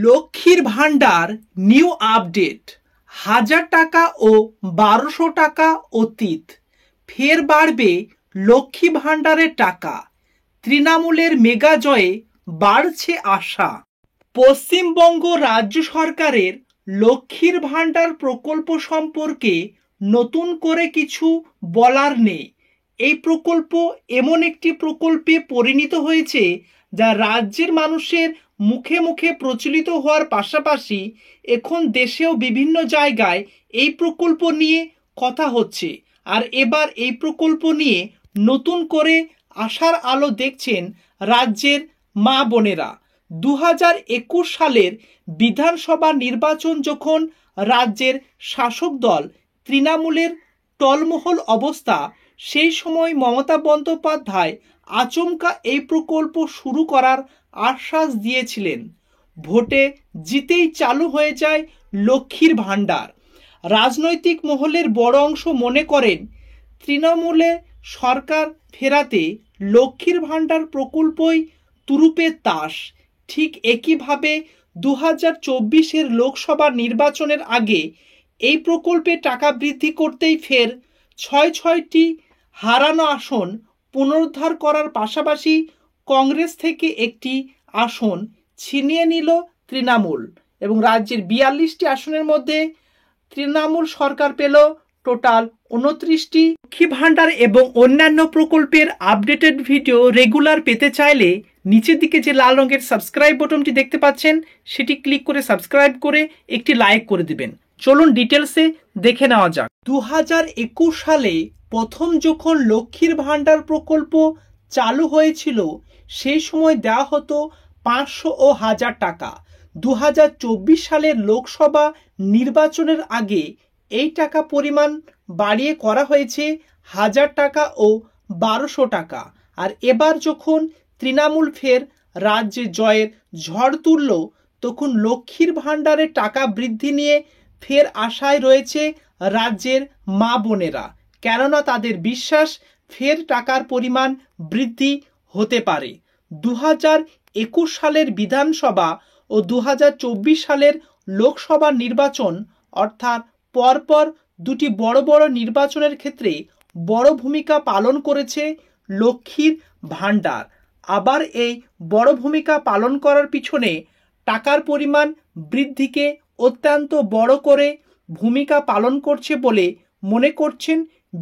লক্ষ্মীর ভান্ডার new update. 1000 টাকা ও 1200 টাকা অতীত, ফের বাড়বে লক্ষ্মী ভান্ডারের টাকা। তৃণমূলের মেগা জয়ে বাড়ছে আশা। পশ্চিমবঙ্গ রাজ্য সরকারের লক্ষ্মীর ভান্ডার প্রকল্প সম্পর্কে নতুন করে কিছু বলার নেই। এই প্রকল্প এমন একটি প্রকল্পে পরিণত হয়েছে যা রাজ্যের মানুষের মুখে মুখে প্রচলিত হওয়ার পাশাপাশি এখন দেশেও বিভিন্ন জায়গায় এই প্রকল্প নিয়ে কথা হচ্ছে। আর এবার এই প্রকল্প নিয়ে নতুন করে আশার আলো দেখছেন রাজ্যের মা বোনেরা। 2021 সালের বিধানসভা নির্বাচন যখন রাজ্যের শাসক দল তৃণমূলের টলমহল অবস্থা, সেই সময় মমতা বন্দ্যোপাধ্যায় আচমকা এই প্রকল্প শুরু করার আশ্বাস দিয়েছিলেন। ভোটে জিতেই চালু হয়ে যায় লক্ষ্মীর ভান্ডার। রাজনৈতিক মহলের বড় অংশ মনে করেন তৃণমূলে সরকার ফেরাতে লক্ষ্মীর ভান্ডার প্রকল্পই তুরুপের তাস। ঠিক একইভাবে 2024 লোকসভা নির্বাচনের আগে এই প্রকল্পে টাকা বৃদ্ধি করতেই ফের ছয়টি হারানো আসন পুনরুদ্ধার করার পাশাপাশি কংগ্রেস থেকে একটি আসন ছিনিয়ে নিল তৃণমূল এবং রাজ্যের 42টি আসনের মধ্যে তৃণমূল সরকার পেল টোটাল 29টি। লক্ষ্মী ভান্ডার এবং অন্যান্য প্রকল্পের আপডেটেড ভিডিও রেগুলার পেতে চাইলে নিচের দিকে যে লাল রঙের সাবস্ক্রাইব বাটনটি দেখতে পাচ্ছেন সেটি ক্লিক করে সাবস্ক্রাইব করে একটি লাইক করে দিবেন। চলুন ডিটেলসে দেখে নেওয়া যাক। 2021 সালে প্রথম যখন লক্ষ্মীর ভান্ডার প্রকল্প চালু হয়েছিল সেই সময় দেওয়া হতো 500 ও 1000 টাকা। 2024 সালের লোকসভা নির্বাচনের আগে এই টাকা পরিমাণ বাড়িয়ে করা হয়েছে 1000 টাকা ও 1200 টাকা। আর এবার যখন তৃণমূল ফের রাজ্যে জয়ের ঝড় তুলল তখন লক্ষ্মীর ভান্ডারের টাকা বৃদ্ধি নিয়ে ফের আশায় রয়েছে রাজ্যের মা বোনেরা, কেননা তাদের বিশ্বাস ফের টাকার পরিমাণ বৃদ্ধি হতে পারে। 2021 সালের বিধানসভা ও 2024 সালের লোকসভা নির্বাচন অর্থাৎ পরপর দুটি বড় বড় নির্বাচনের ক্ষেত্রে বড় ভূমিকা পালন করেছে লক্ষ্মীর ভান্ডার। আবার এই বড় ভূমিকা পালন করার পিছনে টাকার পরিমাণ বৃদ্ধিকে অত্যন্ত বড় করে ভূমিকা পালন করছে বলে মনে করছেন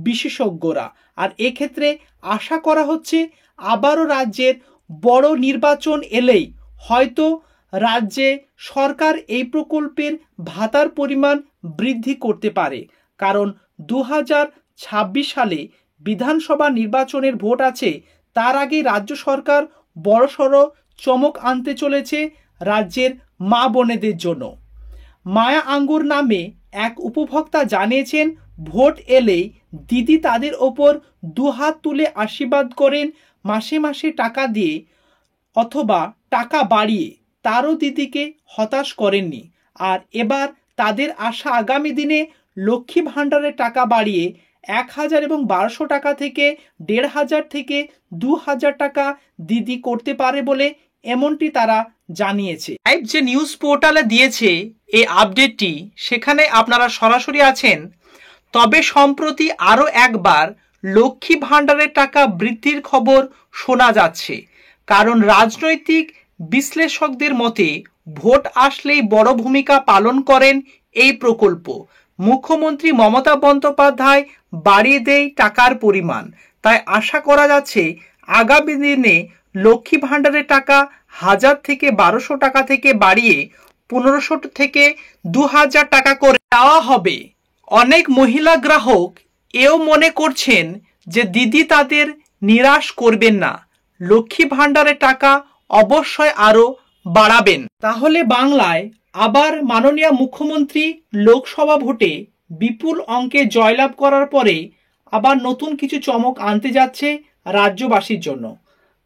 বিশেষজ্ঞরা। আর এক্ষেত্রে আশা করা হচ্ছে আবারও রাজ্যের বড় নির্বাচন এলেই হয়তো রাজ্যে সরকার এই প্রকল্পের ভাতার পরিমাণ বৃদ্ধি করতে পারে, কারণ 2026 সালে বিধানসভা নির্বাচনের ভোট আছে। তার আগে রাজ্য সরকার বড়সড় চমক আনতে চলেছে রাজ্যের মা বোনেদের জন্য। মায়া আঙ্গুর নামে এক উপভোক্তা জানিয়েছেন ভোট এলেই দিদি তাদের ওপর দুহাত তুলে আশীর্বাদ করেন, মাসে মাসে টাকা দিয়ে অথবা টাকা বাড়িয়ে। তারও দিদিকে হতাশ করেননি। আর এবার তাদের আশা আগামী দিনে লক্ষ্মী ভান্ডারের টাকা বাড়িয়ে 1000 এবং 1200 টাকা থেকে 1500 থেকে 2000 টাকা দিদি করতে পারে বলে এমনটি তারা জানিয়েছে। লাইভ যে নিউজ পোর্টালে দিয়েছে এই আপডেটটি, সেখানে আপনারা সরাসরি আছেন। তবে সম্প্রতি আরও একবার লক্ষ্মী ভান্ডারের টাকা বৃদ্ধির খবর শোনা যাচ্ছে, কারণ রাজনৈতিক বিশ্লেষকদের মতে ভোট আসলেই বড় ভূমিকা পালন করেন এই প্রকল্প। মুখ্যমন্ত্রী মমতা বন্দ্যোপাধ্যায় বাড়িয়ে দেয় টাকার পরিমাণ, তাই আশা করা যাচ্ছে আগামী দিনে লক্ষ্মী ভান্ডারের টাকা 1000 থেকে 1200 টাকা থেকে বাড়িয়ে 1500 থেকে 2000 টাকা করে দেওয়া হবে। অনেক মহিলা গ্রাহক এও মনে করছেন যে দিদি তাদের নিরাশ করবেন না, লক্ষ্মী ভান্ডারের টাকা অবশ্যই আরও বাড়াবেন। তাহলে বাংলায় আবার মাননীয় মুখ্যমন্ত্রী লোকসভা ভোটে বিপুল অঙ্কে জয়লাভ করার পরে আবার নতুন কিছু চমক আনতে যাচ্ছে রাজ্যবাসীর জন্য।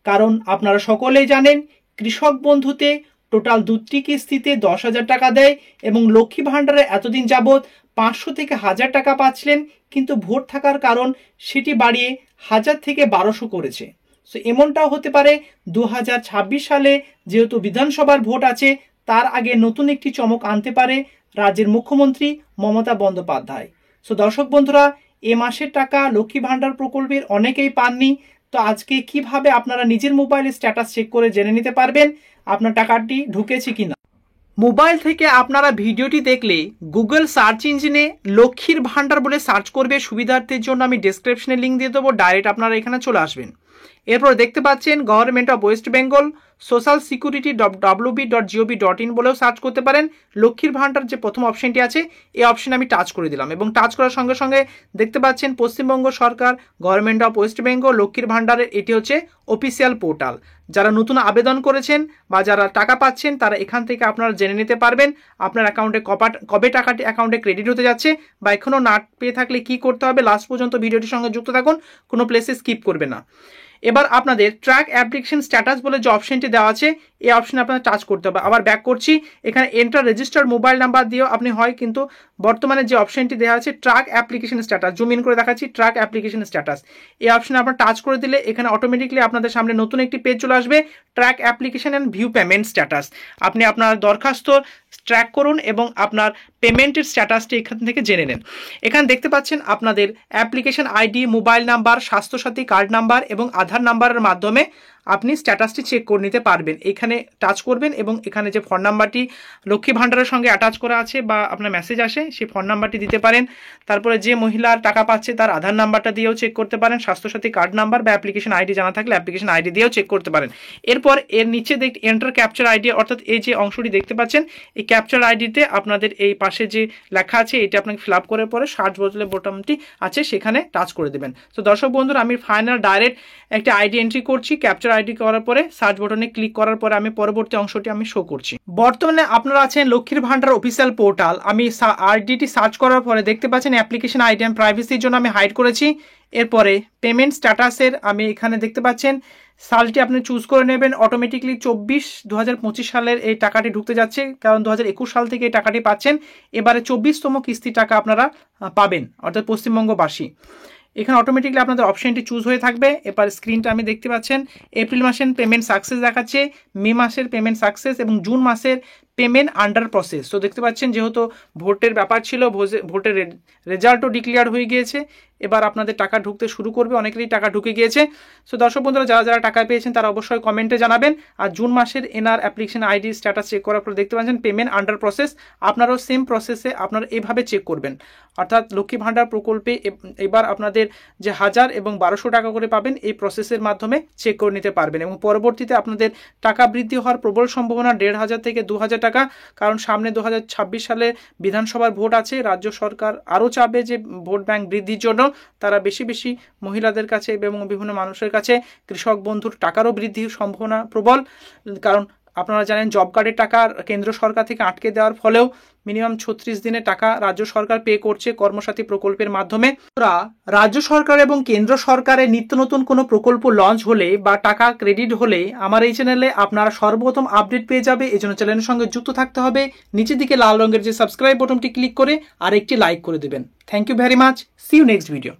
কারণ আপনারা সকলেই জানেন কৃষক বন্ধুতে টোটাল 2টি কিস্তিতে 10,000 টাকা দেয় এবং লক্ষ্মী ভান্ডারে এতদিন যাবৎ 500 থেকে 1000 টাকা পাচ্ছিলেন, কিন্তু ভোট থাকার কারণ সেটি বাড়িয়ে 1000 থেকে 1200 করেছে। সো এমনটাও হতে পারে 2026 সালে যেহেতু বিধানসভার ভোট আছে তার আগে নতুন একটি চমক আনতে পারে রাজ্যের মুখ্যমন্ত্রী মমতা বন্দ্যোপাধ্যায়। সো দর্শক বন্ধুরা, এ মাসের টাকা লক্ষ্মী ভাণ্ডার প্রকল্পের অনেকেই পাননি। তো আজকে কিভাবে আপনারা নিজের মোবাইলে স্ট্যাটাস চেক করে জেনে নিতে পারবেন আপনার টাকাটি ঢুকেছে কিনা। মোবাইল থেকে আপনারা ভিডিওটি দেখলে গুগল সার্চ ইঞ্জিনে লক্ষ্মীর ভাণ্ডার বলে সার্চ করবে। সুবিধার্থের জন্য আমি ডেসক্রিপশনে লিঙ্ক দিয়ে দেবো, ডাইরেক্ট আপনারা এখানে চলে আসবেন। এরপর দেখতে পাচ্ছেন government of West Bengal social security wb.gov.in বলেও সার্চ করতে পারেন। লক্ষ্মীর ভাণ্ডার যে প্রথম অপশনটি আছে এই অপশনে আমি টাচ করে দিলাম এবং টাচ করার সঙ্গে সঙ্গে দেখতে পাচ্ছেন পশ্চিমবঙ্গ সরকার গভর্নমেন্ট অফ ওয়েস্ট বেঙ্গল লক্ষ্মীর ভাণ্ডারের এটি হচ্ছে অফিসিয়াল পোর্টাল। যারা নতুন আবেদন করেছেন বা যারা টাকা পাচ্ছেন তারা এখান থেকে আপনারা জেনে নিতে পারবেন আপনার অ্যাকাউন্টে কবে টাকাটি অ্যাকাউন্টে ক্রেডিট হতে যাচ্ছে, বা এখনও না পেয়ে থাকলে কি করতে হবে। লাস্ট পর্যন্ত ভিডিওটির সঙ্গে যুক্ত থাকুন, কোনো প্লেসে স্কিপ করবে না। এবার আপনাদের ট্র্যাক অ্যাপ্লিকেশন স্ট্যাটাস বলে যে অপশনটি দেওয়া আছে এই অপশনে আপনাদের টাচ করতে হবে। আবার ব্যাক করছি, এখানে এন্টার রেজিস্টার্ড মোবাইল নাম্বার দিয়েও আপনি হয়, কিন্তু বর্তমানে যে অপশনটি দেওয়া আছে track application status, zoom in করে দেখাচ্ছি, ট্র্যাক অ্যাপ্লিকেশন স্ট্যাটাস এই অপশনে আপনার টাচ করে দিলে এখানে অটোমেটিকলি আপনাদের সামনে নতুন একটি পেজ চলে আসবে, track application and view payment status. আপনি আপনার দরখাস্ত ট্র্যাক করুন এবং আপনার পেমেন্টের স্ট্যাটাসটি এখান থেকে জেনে নেন। এখানে দেখতে পাচ্ছেন আপনাদের application ID, mobile number, Swasthyasathi card number এবং আধার নাম্বারের মাধ্যমে আপনি স্ট্যাটাসটি চেক করে নিতে পারবেন। এখানে টাচ করবেন এবং এখানে যে ফোন নাম্বারটি লক্ষ্মী ভাণ্ডারের সঙ্গে অ্যাটাচ করা আছে বা আপনার মেসেজ আসে সেই ফোন নাম্বারটি দিতে পারেন। তারপরে যে মহিলার টাকা পাচ্ছে তার আধার নাম্বারটা দিয়েও চেক করতে পারেন, স্বাস্থ্যসাথী কার্ড নাম্বার বা অ্যাপ্লিকেশন আইডি জানা থাকলে অ্যাপ্লিকেশন আইডি দিয়েও চেক করতে পারেন। এরপর এর নিচে এন্টার ক্যাপচার আইডি, অর্থাৎ এই যে অংশটি দেখতে পাচ্ছেন এই ক্যাপচার আইডিতে আপনাদের এই পাশে যে লেখা আছে এটা আপনাকে ফিল আপ করে পরে সার্চ বোতামটি আছে সেখানে টাচ করে দেবেন। তো দর্শক বন্ধুরা, আমি ফাইনাল ডাইরেক্ট একটা আইডি এন্ট্রি করছি। ক্যাপচার আইডি করার পরে সার্চ বাটনে ক্লিক করার পরে আমি পরবর্তী অংশটি আমি শো করছি। বর্তমানে আপনারা আছেন লক্ষ্মীর ভাণ্ডার অফিসিয়াল পোর্টাল। আমি আইডিটি সার্চ করার পরে দেখতে পাচ্ছেন অ্যাপ্লিকেশন আইডি আমি প্রাইভেসির জন্য আমি হাইড করেছি। এরপরে পেমেন্ট স্ট্যাটাসের আমি এখানে দেখতে পাচ্ছেন সালটি আপনি চুজ করে নেবেন। অটোমেটিকলি 24/2025 সালের এই টাকাটি ঢুকতে যাচ্ছে, কারণ 2021 সাল থেকে এই টাকাটি পাচ্ছেন। এবারে 24তম কিস্তির টাকা আপনারা পাবেন, অর্থাৎ পশ্চিমবঙ্গবাসী। এখানে অটোমেটিকলি আপনাদের অপশনটি চুজ হয়ে থাকবে। এবার স্ক্রিনটা আমি দেখতে পাচ্ছেন এপ্রিল মাসের পেমেন্ট সাকসেস দেখাচ্ছে, মে মাসের পেমেন্ট সাকসেস এবং জুন মাসের পেমেন্ট আন্ডার প্রসেস। তো দেখতে পাচ্ছেন যেহেতু ভোটের ব্যাপার ছিল, ভোটের রেজাল্টও ডিক্লেয়ার হয়ে গিয়েছে, এবার আপনাদের টাকা ঢুকতে শুরু করবে, অনেকেরই টাকা ঢুকে গিয়েছে। সো দর্শক বন্ধুরা, যারা যারা টাকা পেয়েছেন তারা অবশ্যই কমেন্টে জানাবেন। আর জুন মাসের NR application ID status check করার পর দেখতে পাচ্ছেন পেমেন্ট আন্ডার প্রসেস। আপনারাও সেম প্রসেসে আপনারা এভাবে চেক করবেন, অর্থাৎ লক্ষ্মী ভাণ্ডার প্রকল্পে এবার আপনাদের যে 1000 এবং 1200 টাকা করে পাবেন এই প্রসেসের মাধ্যমে চেক করে নিতে পারবেন এবং পরবর্তীতে আপনাদের টাকা বৃদ্ধি হওয়ার প্রবল সম্ভাবনা 1500 থেকে 2000 টাকা, কারণ সামনে 2026 সালে বিধানসভার ভোট আছে। রাজ্য সরকার আরও চাবে যে ভোট ব্যাংক বৃদ্ধির জন্য তারা বেশি বেশি মহিলাদের কাছে এবং বিভিন্ন মানুষের কাছে কৃষক বন্ধুর টাকারও বৃদ্ধির সম্ভাবনা প্রবল, কারণ আপনারা জানেন জব কার্ডের টাকা কেন্দ্র সরকার থেকে আটকে দেওয়ার ফলেও মিনিমাম 36 দিনের টাকা রাজ্য সরকার পে করছে কর্মসাথী প্রকল্পের মাধ্যমে। রাজ্য সরকার এবং কেন্দ্র সরকারের নিত্য নতুন কোনো প্রকল্প লঞ্চ হলে বা টাকা ক্রেডিট হলে আমার এই চ্যানেলে আপনারা সর্বপ্রথম আপডেট পেয়ে যাবে। এই জন্য চ্যানেলের সঙ্গে যুক্ত থাকতে হবে। নিচের দিকে লাল রঙের যে সাবস্ক্রাইব বাটনটি ক্লিক করে আর একটি লাইক করে দেবেন। Thank you very much. See you next video.